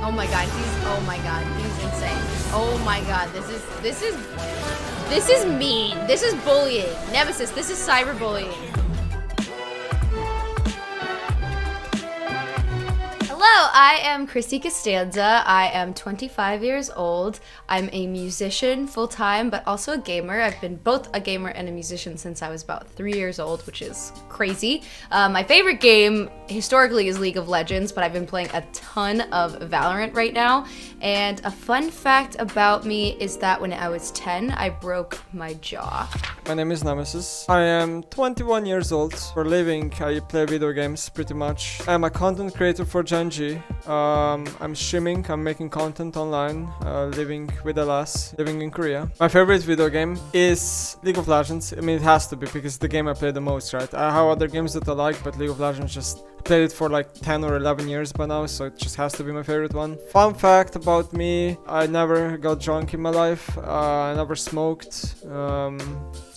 Oh my god, he's insane. Oh my god, this is mean. This is bullying. Nemesis, this is cyberbullying. Hello, I am Chrissy Costanza. I am 25 years old. I'm a musician full-time, but also a gamer. I've been both a gamer and a musician since I was about 3 years old, which is crazy. My favorite game historically is League of Legends, but I've been playing a ton of Valorant right now. And a fun fact about me is that when I was 10, I broke my jaw. My name is Nemesis. I am 21 years old. For a living, I play video games pretty much. I'm a content creator for Genji. I'm streaming, I'm making content online, living with a lass, living in Korea. My favorite video game is League of Legends. I mean, it has to be because it's the game I play the most, right? I have other games that I like, but League of Legends just played it for like 10 or 11 years by now, so it just has to be my favorite one. Fun fact about me, I never got drunk in my life, I never smoked, so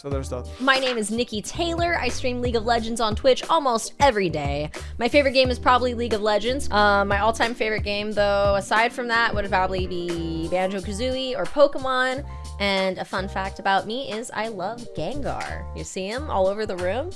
there's that. My name is Nicki Taylor. I stream League of Legends on Twitch almost every day. My favorite game is probably League of Legends. My all-time favorite game, though, aside from that, would probably be Banjo-Kazooie or Pokemon. And a fun fact about me is I love Gengar. You see him all over the room?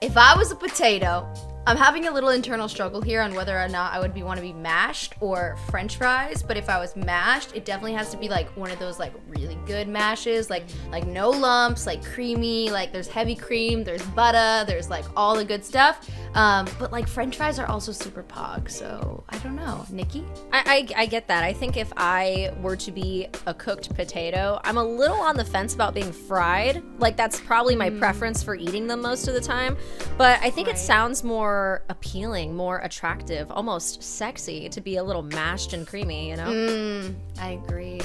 If I was a potato, I'm having a little internal struggle here on whether or not I would want to be mashed or French fries. But if I was mashed, it definitely has to be like one of those like really good mashes, like no lumps, like creamy, like there's heavy cream, there's butter, there's like all the good stuff. But like French fries are also super pog, so I don't know. Nicki? I get that. I think if I were to be a cooked potato, I'm a little on the fence about being fried. Like that's probably my preference for eating them most of the time. But I think it sounds more appealing, more attractive, almost sexy to be a little mashed and creamy, you know? I agree.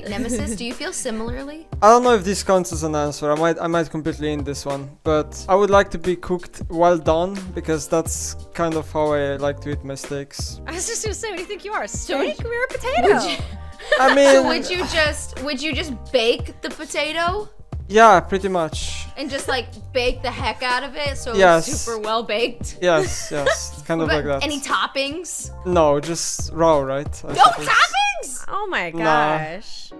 Nemesis, do you feel similarly? I don't know if this counts as an answer. I might completely end this one, but I would like to be cooked well done because that's kind of how I like to eat my steaks. I was just gonna say, what do you think you are? A steak or a potato? I mean, So would you just bake the potato? Yeah, pretty much. And just like bake the heck out of it so Yes. it's super well baked? Yes, kind of like that. Any toppings? No, just raw, right? I No suppose. toppings? Oh my Nah. gosh.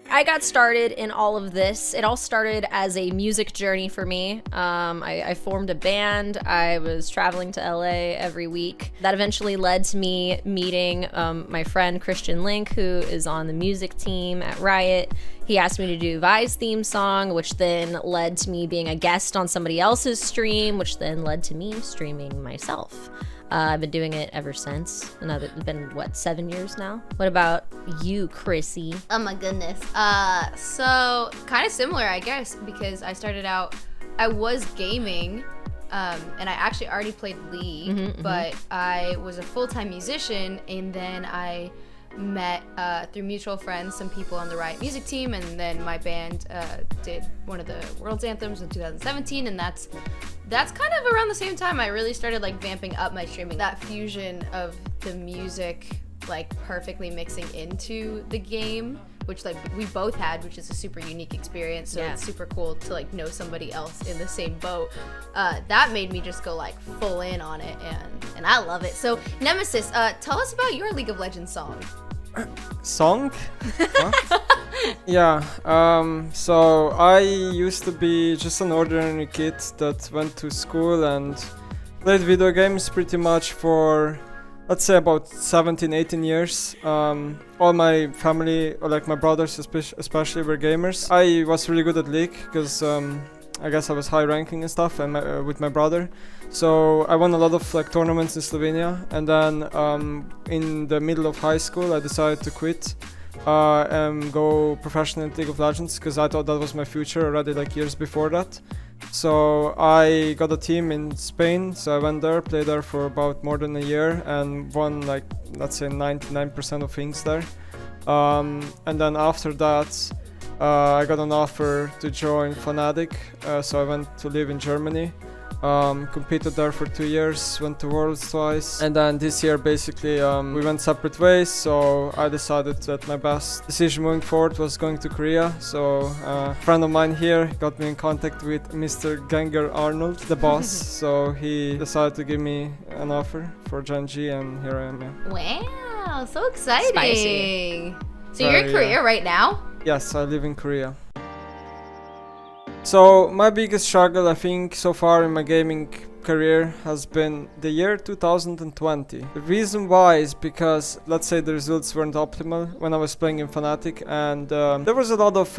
I got started in all of this. It all started as a music journey for me. I formed a band. I was traveling to LA every week. That eventually led to me meeting my friend Christian Link, who is on the music team at Riot. He asked me to do Vi's theme song, which then led to me being a guest on somebody else's stream, which then led to me streaming myself. I've been doing it ever since, and it's been, 7 years now? What about you, Chrissy? Oh my goodness. So kind of similar, I guess, because I started out, I was gaming, and I actually already played League, but I was a full-time musician, and then I met through mutual friends some people on the Riot music team, and then my band did one of the world's anthems in 2017, and that's kind of around the same time I really started like vamping up my streaming. That fusion of the music like perfectly mixing into the game, which like we both had, which is a super unique experience, so it's super cool to like know somebody else in the same boat. That made me just go like full in on it, and I love it. So Nemesis, tell us about your League of Legends song. Song? What? Yeah, so I used to be just an ordinary kid that went to school and played video games pretty much for, let's say, about 17, 18 years. All my family, or like my brothers especially, were gamers. I was really good at League because I guess I was high ranking and stuff, and with my brother. So I won a lot of like tournaments in Slovenia, and then in the middle of high school I decided to quit and go professional in League of Legends because I thought that was my future already like years before that. So I got a team in Spain, so I went there, played there for about more than a year and won like, let's say, 99% of things there. And then after that I got an offer to join Fnatic, so I went to live in Germany. Competed there for 2 years, went to Worlds twice, and then this year basically we went separate ways, so I decided that my best decision moving forward was going to Korea. So a friend of mine here got me in contact with Mr. Gengar Arnold, the boss, so he decided to give me an offer for Gen G, and here I am. Yeah. Wow, so exciting. Spicy. So you're in Korea right now? Yes, I live in Korea. So my biggest struggle, I think, so far in my gaming career has been the year 2020. The reason why is because, let's say, the results weren't optimal when I was playing in Fnatic, and there was a lot of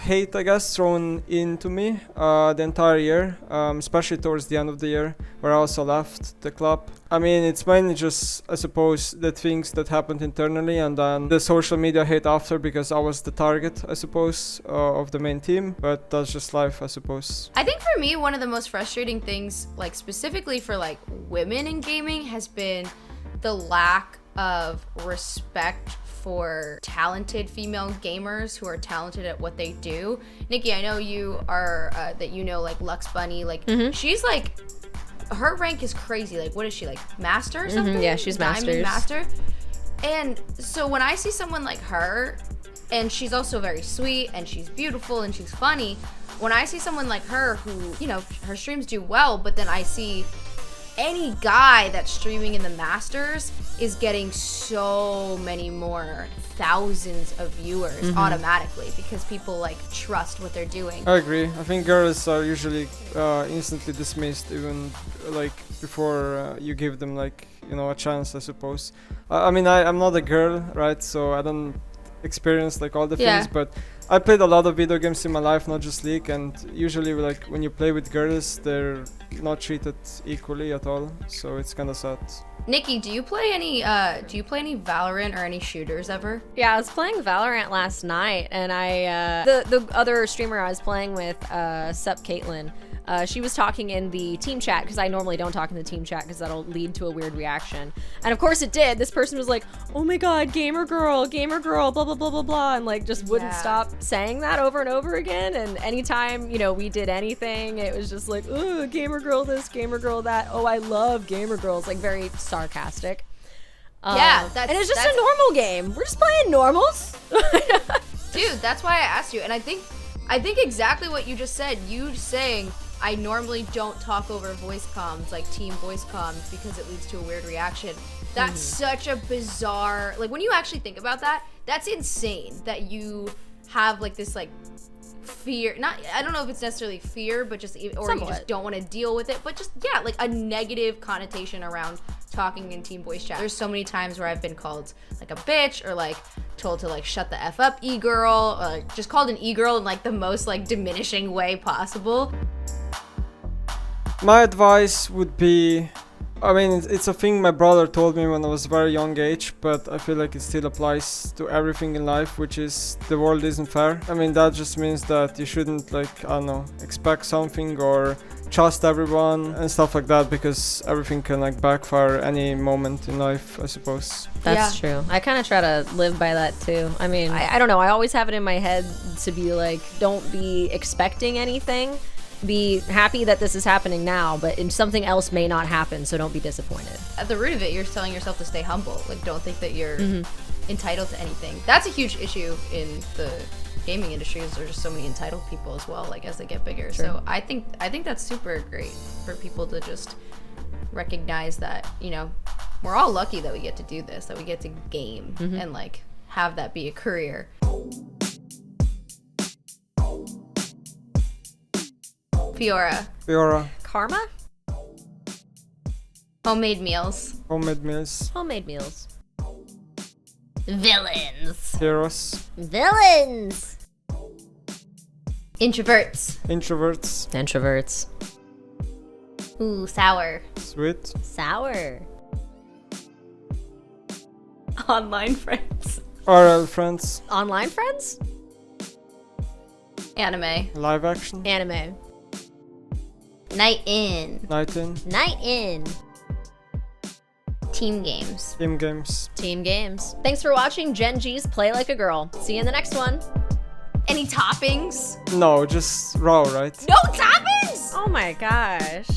hate, I guess, thrown into me the entire year, especially towards the end of the year, where I also left the club. I mean, it's mainly just, I suppose, the things that happened internally, and then the social media hate after, because I was the target, I suppose, of the main team. But that's just life, I suppose. I think for me, one of the most frustrating things, like specifically for like women in gaming, has been the lack of respect for talented female gamers who are talented at what they do. Nicki, I know you are that you know like Lux Bunny, like she's like, her rank is crazy. Like, what is she, like, master or something? Yeah, she's Diamond masters. master. And so when I see someone like her, and she's also very sweet and she's beautiful and she's funny, when I see someone like her who, you know, her streams do well, but then I see any guy that's streaming in the Masters is getting so many more thousands of viewers automatically because people like trust what they're doing. I agree. I think girls are usually instantly dismissed even like before you give them like, you know, a chance, I suppose. I mean, I'm not a girl, right? So I don't experience like all the things, but I played a lot of video games in my life, not just League, and usually like when you play with girls, they're not treated equally at all. So it's kind of sad. Nicki, do you play any Valorant or any shooters ever? Yeah, I was playing Valorant last night, and the other streamer I was playing with, Sup Caitlin, she was talking in the team chat, because I normally don't talk in the team chat because that'll lead to a weird reaction. And of course it did. This person was like, oh my god, gamer girl, blah, blah, blah, blah, blah, and like just wouldn't stop saying that over and over again. And anytime, you know, we did anything, it was just like, oh, gamer girl this, gamer girl that. Oh, I love gamer girls, like very sarcastic. Yeah, and it's just a normal game. We're just playing normals. Dude, that's why I asked you. And I think exactly what you just said. You saying, I normally don't talk over voice comms, like team voice comms, because it leads to a weird reaction. That's such a bizarre, like when you actually think about that, that's insane that you have like this like fear, not, I don't know if it's necessarily fear, but just, or somewhat. You just don't want to deal with it, but just, yeah, like a negative connotation around talking in team voice chat. There's so many times where I've been called like a bitch, or like told to like shut the F up, e-girl, or like, just called an e-girl in like the most like diminishing way possible. My advice would be, I mean, it's a thing my brother told me when I was a very young age, but I feel like it still applies to everything in life, which is the world isn't fair. I mean, that just means that you shouldn't, like, I don't know, expect something or trust everyone and stuff like that, because everything can like backfire any moment in life, I suppose. That's true. I kind of try to live by that too. I mean, I don't know, I always have it in my head to be like, don't be expecting anything. Be happy that this is happening now, but something else may not happen, so don't be disappointed. At the root of it, you're telling yourself to stay humble. Like, don't think that you're entitled to anything. That's a huge issue in the gaming industry, is there's just so many entitled people as well, like as they get bigger. True. So I think that's super great for people to just recognize that, you know, we're all lucky that we get to do this, that we get to game and like have that be a career. Fiora. Karma? Homemade meals. Homemade meals. Homemade meals. Villains. Heroes. Villains. Introverts. Introverts. Introverts. Ooh, sour. Sweet. Sour. Online friends. RL friends. Online friends? Anime. Live action. Anime. Night in. Night in. Night in. Team games. Team games. Team games. Thanks for watching Gen G's Play Like a Girl. See you in the next one. Any toppings? No, just raw, right? No toppings! Oh my gosh.